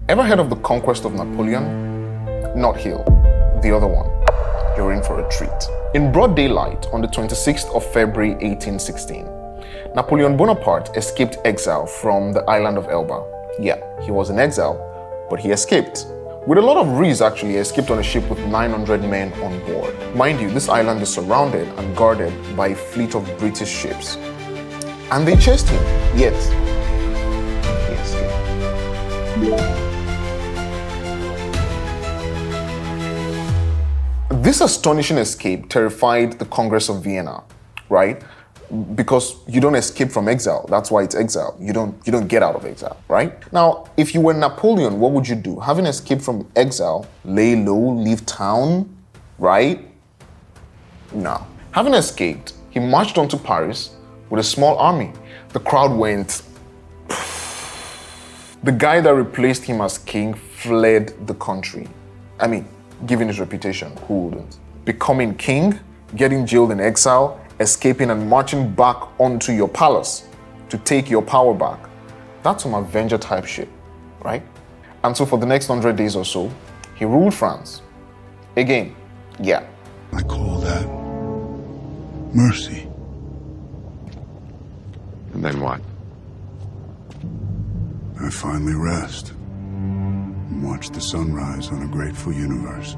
Ever heard of the conquest of Napoleon? Not Hill, the other one. You're in for a treat. In broad daylight on the 26th of February 1816, Napoleon Bonaparte escaped exile from the island of Elba. Yeah, he was in exile, but he escaped. With a lot of reason, actually, he escaped on a ship with 900 men on board. Mind you, this island is surrounded and guarded by a fleet of British ships. And they chased him, yet he escaped. This astonishing escape terrified the Congress of Vienna, right? Because you don't escape from exile. That's why it's exile. You don't get out of exile, right? Now, if you were Napoleon, what would you do? Having escaped from exile, lay low, leave town, right? No. Having escaped, he marched on to Paris with a small army. The crowd went. The guy that replaced him as king fled the country. I mean, given his reputation, who wouldn't? Becoming king, getting jailed in exile, escaping and marching back onto your palace to take your power back. That's some Avenger type shit, right? And so for the next 100 days or so, he ruled France. Again, yeah. I call that mercy. And then what? I finally rest and watch the sunrise on a grateful universe.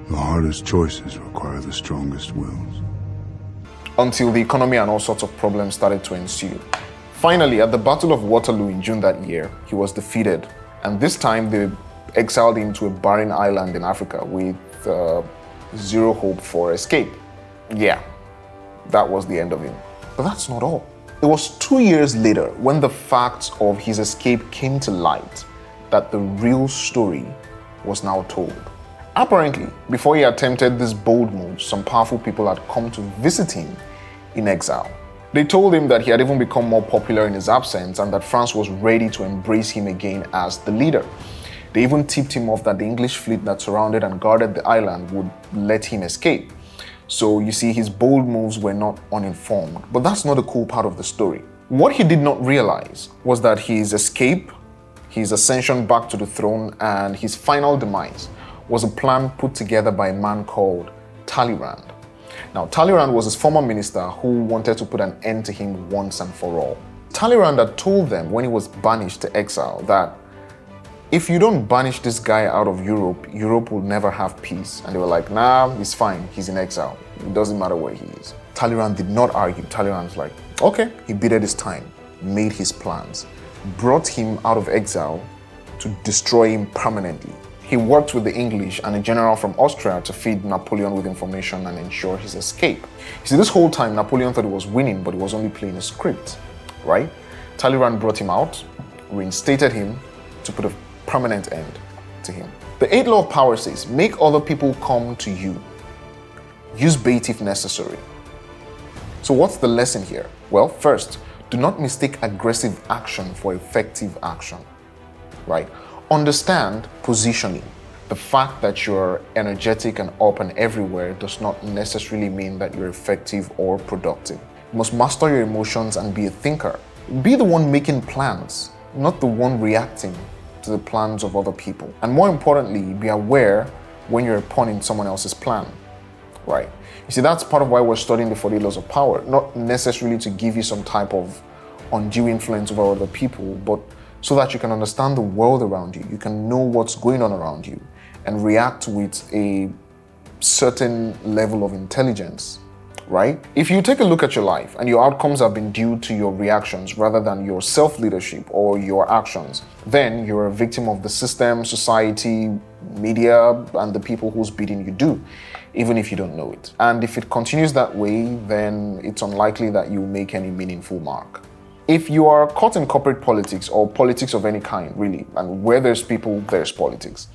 The hardest choices require the strongest wills. Until the economy and all sorts of problems started to ensue. Finally, at the Battle of Waterloo in June that year, he was defeated. And this time they exiled him to a barren island in Africa with zero hope for escape. Yeah, that was the end of him. But that's not all. It was 2 years later when the facts of his escape came to light that the real story was now told. Apparently, before he attempted this bold move, some powerful people had come to visit him in exile. They told him that he had even become more popular in his absence and that France was ready to embrace him again as the leader. They even tipped him off that the English fleet that surrounded and guarded the island would let him escape. So you see, his bold moves were not uninformed. But that's not the cool part of the story. What he did not realize was that his escape, his ascension back to the throne, and his final demise was a plan put together by a man called Talleyrand. Now, Talleyrand was his former minister who wanted to put an end to him once and for all. Talleyrand had told them when he was banished to exile that if you don't banish this guy out of Europe, Europe will never have peace. And they were like, nah, he's fine, he's in exile. It doesn't matter where he is. Talleyrand did not argue. Talleyrand's like, okay. He bided his time, made his plans, brought him out of exile to destroy him permanently. He worked with the English and a general from Austria to feed Napoleon with information and ensure his escape. You see, this whole time, Napoleon thought he was winning, but he was only playing a script, right? Talleyrand brought him out, reinstated him to put a permanent end to him. The 8th law of power says, make other people come to you. Use bait if necessary. So what's the lesson here? Well, first, do not mistake aggressive action for effective action, right? Understand positioning. The fact that you're energetic and up and everywhere does not necessarily mean that you're effective or productive. You must master your emotions and be a thinker. Be the one making plans, not the one reacting to the plans of other people. And more importantly, be aware when you're a pawn in someone else's plan, right? You see, that's part of why we're studying the 40 laws of power, not necessarily to give you some type of undue influence over other people, but so that you can understand the world around you. You can know what's going on around you and react with a certain level of intelligence, right? If you take a look at your life and your outcomes have been due to your reactions rather than your self-leadership or your actions, then you're a victim of the system, society, media, and the people whose bidding you do, even if you don't know it. And if it continues that way, then it's unlikely that you make any meaningful mark. If you are caught in corporate politics or politics of any kind, really, and where there's people, there's politics,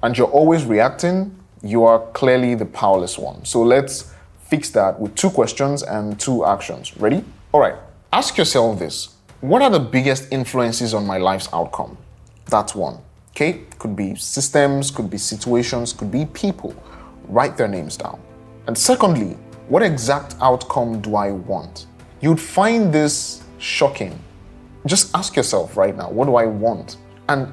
and you're always reacting, you are clearly the powerless one. So let's fix that with 2 questions and 2 actions. Ready? All right. Ask yourself this. What are the biggest influences on my life's outcome? That's one. Okay? Could be systems, could be situations, could be people. Write their names down. And secondly, what exact outcome do I want? You'd find this shocking. Just ask yourself right now, what do I want? And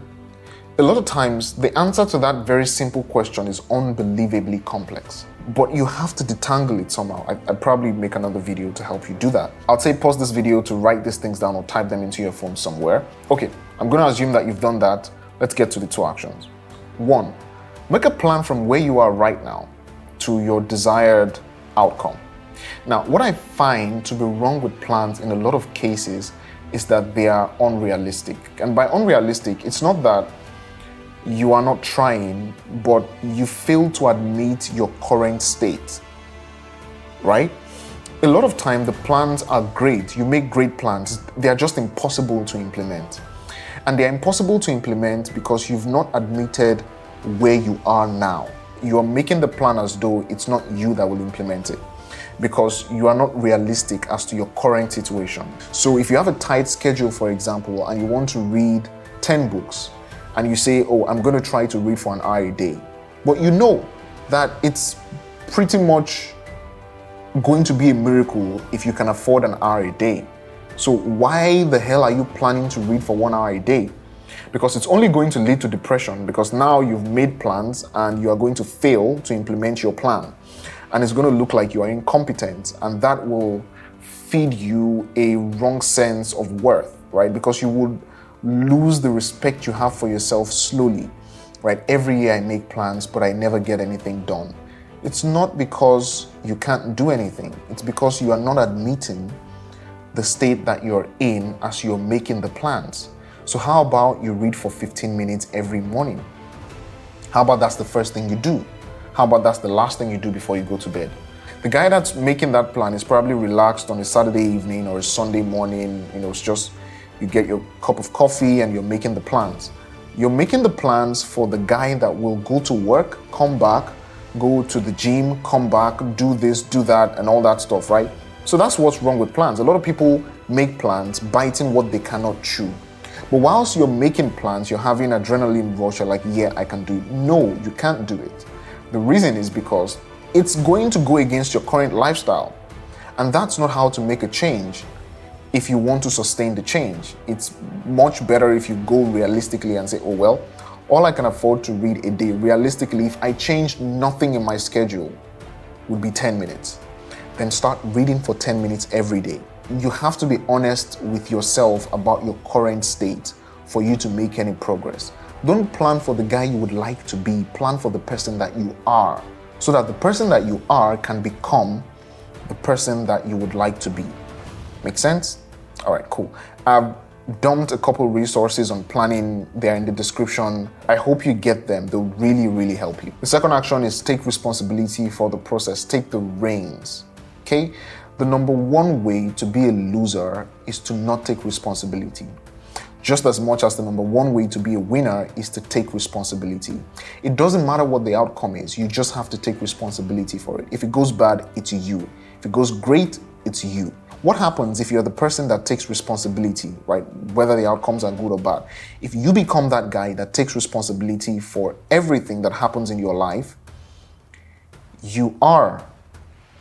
a lot of times, the answer to that very simple question is unbelievably complex. But you have to detangle it somehow. I'd probably make another video to help you do that. I'd say pause this video to write these things down or type them into your phone somewhere. Okay, I'm going to assume that you've done that. Let's get to the 2 actions. 1, make a plan from where you are right now to your desired outcome. Now, what I find to be wrong with plans in a lot of cases is that they are unrealistic. And by unrealistic, it's not that you are not trying, but you fail to admit your current state, right? A lot of time, the plans are great. You make great plans. They are just impossible to implement. And they are impossible to implement because you've not admitted where you are now. You are making the plan as though it's not you that will implement it, because you are not realistic as to your current situation. So if you have a tight schedule, for example, and you want to read 10 books, and you say, oh, I'm going to try to read for an hour a day, but you know that it's pretty much going to be a miracle if you can afford an hour a day. So why the hell are you planning to read for 1 hour a day? Because it's only going to lead to depression, because now you've made plans and you are going to fail to implement your plan. And it's going to look like you are incompetent, and that will feed you a wrong sense of worth, right? Because you would lose the respect you have for yourself slowly, right? Every year I make plans, but I never get anything done. It's not because you can't do anything. It's because you are not admitting the state that you're in as you're making the plans. So how about you read for 15 minutes every morning? How about that's the first thing you do? How about that's the last thing you do before you go to bed? The guy that's making that plan is probably relaxed on a Saturday evening or a Sunday morning. It's just you get your cup of coffee and you're making the plans. You're making the plans for the guy that will go to work, come back, go to the gym, come back, do this, do that, and all that stuff, right? So that's what's wrong with plans. A lot of people make plans biting what they cannot chew. But whilst you're making plans, you're having adrenaline rush. You're like, yeah, I can do it. No, you can't do it. The reason is because it's going to go against your current lifestyle. And that's not how to make a change if you want to sustain the change. It's much better if you go realistically and say, oh, well, all I can afford to read a day, realistically, if I changed nothing in my schedule, would be 10 minutes. Then start reading for 10 minutes every day. You have to be honest with yourself about your current state for you to make any progress. Don't plan for the guy you would like to be. Plan for the person that you are, so that the person that you are can become the person that you would like to be. Make sense? All right, cool. I've dumped a couple resources on planning. They're in the description. I hope you get them. They'll really, really help you. The second action is take responsibility for the process. Take the reins. Okay? The number one way to be a loser is to not take responsibility. Just as much as the number one way to be a winner is to take responsibility. It doesn't matter what the outcome is, you just have to take responsibility for it. If it goes bad, it's you. If it goes great, it's you. What happens if you're the person that takes responsibility, right? Whether the outcomes are good or bad. If you become that guy that takes responsibility for everything that happens in your life, you are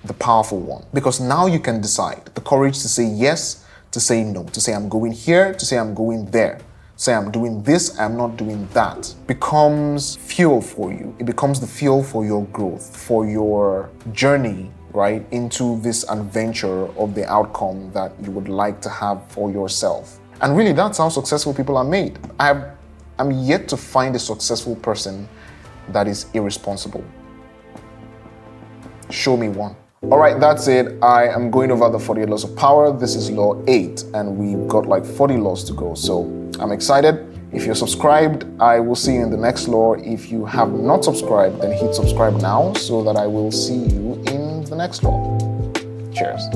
the powerful one. Because now you can decide. The courage to say yes, to say no, to say I'm going here, to say I'm going there, say I'm doing this, I'm not doing that, becomes fuel for you. It becomes the fuel for your growth, for your journey, right, into this adventure of the outcome that you would like to have for yourself. And really, that's how successful people are made. I'm yet to find a successful person that is irresponsible. Show me one. All right, that's it. I am going over the 48 laws of power. This is law 8, and we've got like 40 laws to go. So I'm excited. If you're subscribed, I will see you in the next law. If you have not subscribed, then hit subscribe now so that I will see you in the next law. Cheers.